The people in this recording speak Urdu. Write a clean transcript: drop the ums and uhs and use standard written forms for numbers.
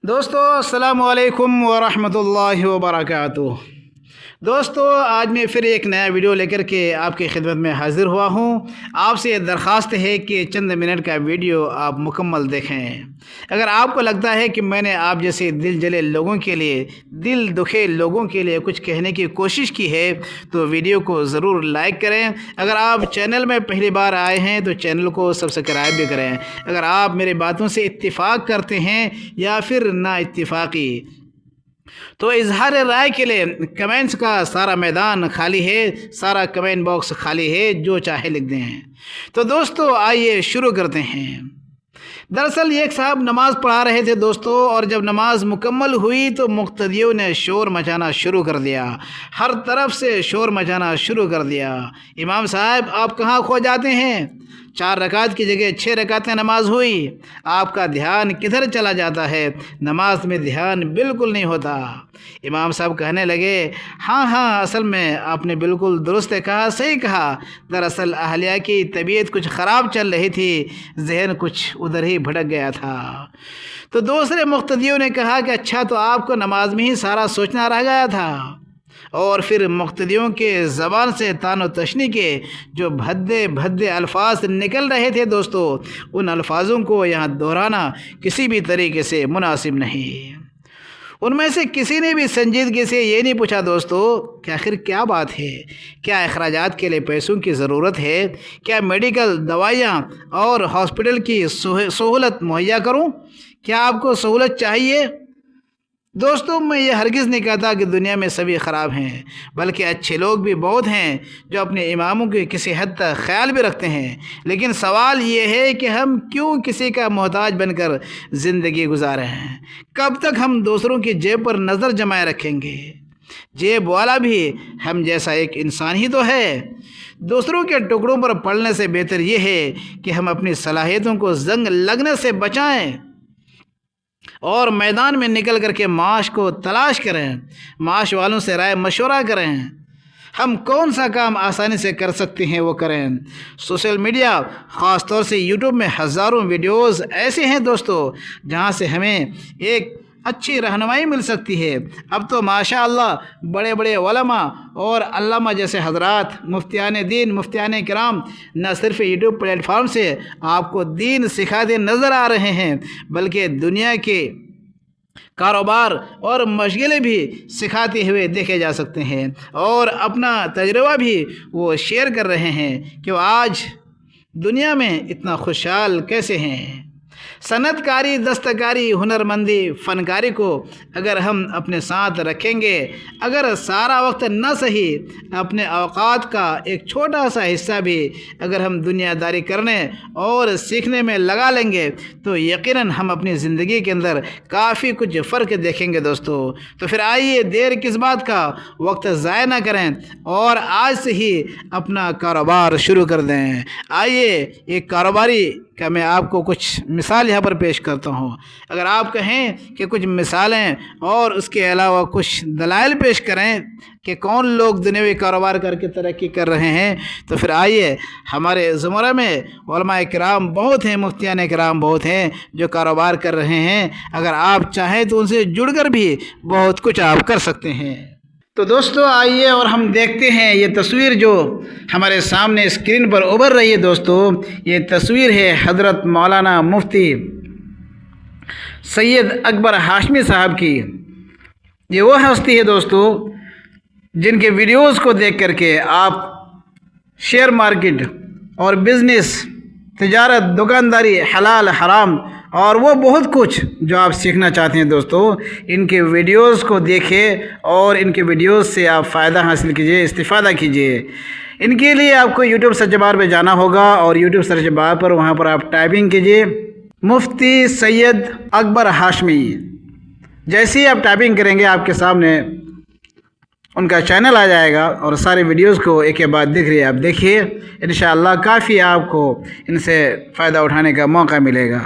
دوستو السلام علیکم ورحمۃ اللہ وبرکاتہ۔ دوستو آج میں پھر ایک نیا ویڈیو لے کر کے آپ کی خدمت میں حاضر ہوا ہوں۔ آپ سے درخواست ہے کہ چند منٹ کا ویڈیو آپ مکمل دیکھیں۔ اگر آپ کو لگتا ہے کہ میں نے آپ جیسے دل جلے لوگوں کے لیے، دل دکھے لوگوں کے لیے کچھ کہنے کی کوشش کی ہے تو ویڈیو کو ضرور لائک کریں۔ اگر آپ چینل میں پہلی بار آئے ہیں تو چینل کو سبسکرائب بھی کریں۔ اگر آپ میری باتوں سے اتفاق کرتے ہیں یا پھر نا اتفاقی تو اظہار رائے کے لیے کمنٹس کا سارا میدان خالی ہے، سارا کمنٹ باکس خالی ہے، جو چاہے لکھ دیں۔ تو دوستو آئیے شروع کرتے ہیں۔ دراصل ایک صاحب نماز پڑھا رہے تھے دوستو، اور جب نماز مکمل ہوئی تو مقتدیوں نے شور مچانا شروع کر دیا، ہر طرف سے شور مچانا شروع کر دیا۔ امام صاحب آپ کہاں کھو جاتے ہیں؟ 4 رکعت کی جگہ 6 رکعتیں نماز ہوئی، آپ کا دھیان کدھر چلا جاتا ہے؟ نماز میں دھیان بالکل نہیں ہوتا۔ امام صاحب کہنے لگے ہاں اصل میں آپ نے بالکل درست کہا، صحیح کہا۔ دراصل اہلیہ کی طبیعت کچھ خراب چل رہی تھی، ذہن کچھ ادھر ہی بھٹک گیا تھا۔ تو دوسرے مقتدیوں نے کہا کہ اچھا تو آپ کو نماز میں ہی سارا سوچنا رہ گیا تھا؟ اور پھر مقتدیوں کے زبان سے تان و تشنی کے جو بھدے الفاظ نکل رہے تھے دوستو، ان الفاظوں کو یہاں دہرانا کسی بھی طریقے سے مناسب نہیں۔ ان میں سے کسی نے بھی سنجیدگی سے یہ نہیں پوچھا دوستو کہ آخر کیا بات ہے؟ کیا اخراجات کے لیے پیسوں کی ضرورت ہے؟ کیا میڈیکل دوائیاں اور ہاسپٹل کی سہولت مہیا کروں؟ کیا آپ کو سہولت چاہیے؟ دوستو میں یہ ہرگز نہیں کہتا کہ دنیا میں سبھی خراب ہیں، بلکہ اچھے لوگ بھی بہت ہیں جو اپنے اماموں کے کسی حد تک خیال بھی رکھتے ہیں۔ لیکن سوال یہ ہے کہ ہم کیوں کسی کا محتاج بن کر زندگی گزارے ہیں؟ کب تک ہم دوسروں کی جیب پر نظر جمائے رکھیں گے؟ جیب والا بھی ہم جیسا ایک انسان ہی تو ہے۔ دوسروں کے ٹکڑوں پر پڑنے سے بہتر یہ ہے کہ ہم اپنی صلاحیتوں کو زنگ لگنے سے بچائیں اور میدان میں نکل کر کے معاش کو تلاش کریں، معاش والوں سے رائے مشورہ کریں۔ ہم کون سا کام آسانی سے کر سکتے ہیں وہ کریں۔ سوشل میڈیا خاص طور سے یوٹیوب میں ہزاروں ویڈیوز ایسے ہیں دوستو جہاں سے ہمیں ایک اچھی رہنمائی مل سکتی ہے۔ اب تو ماشاءاللہ بڑے بڑے علماء اور علامہ جیسے حضرات، مفتیان دین، مفتیان کرام نہ صرف یوٹیوب پلیٹ فارم سے آپ کو دین سکھاتے نظر آ رہے ہیں، بلکہ دنیا کے کاروبار اور مشغلے بھی سکھاتے ہوئے دیکھے جا سکتے ہیں، اور اپنا تجربہ بھی وہ شیئر کر رہے ہیں کہ وہ آج دنیا میں اتنا خوشحال کیسے ہیں۔ صنعت کاری، دستکاری، ہنرمندی، فنکاری کو اگر ہم اپنے ساتھ رکھیں گے، اگر سارا وقت نہ صحیح اپنے اوقات کا ایک چھوٹا سا حصہ بھی اگر ہم دنیا داری کرنے اور سیکھنے میں لگا لیں گے تو یقیناً ہم اپنی زندگی کے اندر کافی کچھ فرق دیکھیں گے دوستو۔ تو پھر آئیے دیر کس بات کا، وقت ضائع نہ کریں اور آج سے ہی اپنا کاروبار شروع کر دیں۔ آئیے ایک کاروباری کا میں آپ کو کچھ مثال یہاں پر پیش کرتا ہوں۔ اگر آپ کہیں کہ کچھ مثالیں اور اس کے علاوہ کچھ دلائل پیش کریں کہ کون لوگ دنیوی کاروبار کر کے ترقی کر رہے ہیں، تو پھر آئیے ہمارے زمرہ میں علماء کرام بہت ہیں، مفتیان کرام بہت ہیں جو کاروبار کر رہے ہیں۔ اگر آپ چاہیں تو ان سے جڑ کر بھی بہت کچھ آپ کر سکتے ہیں۔ تو دوستو آئیے اور ہم دیکھتے ہیں یہ تصویر جو ہمارے سامنے اسکرین پر ابھر رہی ہے دوستو، یہ تصویر ہے حضرت مولانا مفتی سید اکبر ہاشمی صاحب کی۔ یہ وہ ہستی ہے دوستو جن کے ویڈیوز کو دیکھ کر کے آپ شیئر مارکیٹ اور بزنس، تجارت، دکانداری، حلال حرام اور وہ بہت کچھ جو آپ سیکھنا چاہتے ہیں دوستو، ان کے ویڈیوز کو دیکھیں اور ان کے ویڈیوز سے آپ فائدہ حاصل کیجئے، استفادہ کیجئے۔ ان کے لیے آپ کو یوٹیوب سرچ بار پہ جانا ہوگا اور یوٹیوب سرچ بار پر وہاں پر آپ ٹائپنگ کیجئے مفتی سید اکبر ہاشمی۔ جیسے ہی آپ ٹائپنگ کریں گے آپ کے سامنے ان کا چینل آ جائے گا اور سارے ویڈیوز کو ایک کے بعد دیکھ رہے ہیں، آپ دیکھیے انشاءاللہ کافی آپ کو ان سے فائدہ اٹھانے کا موقع ملے گا۔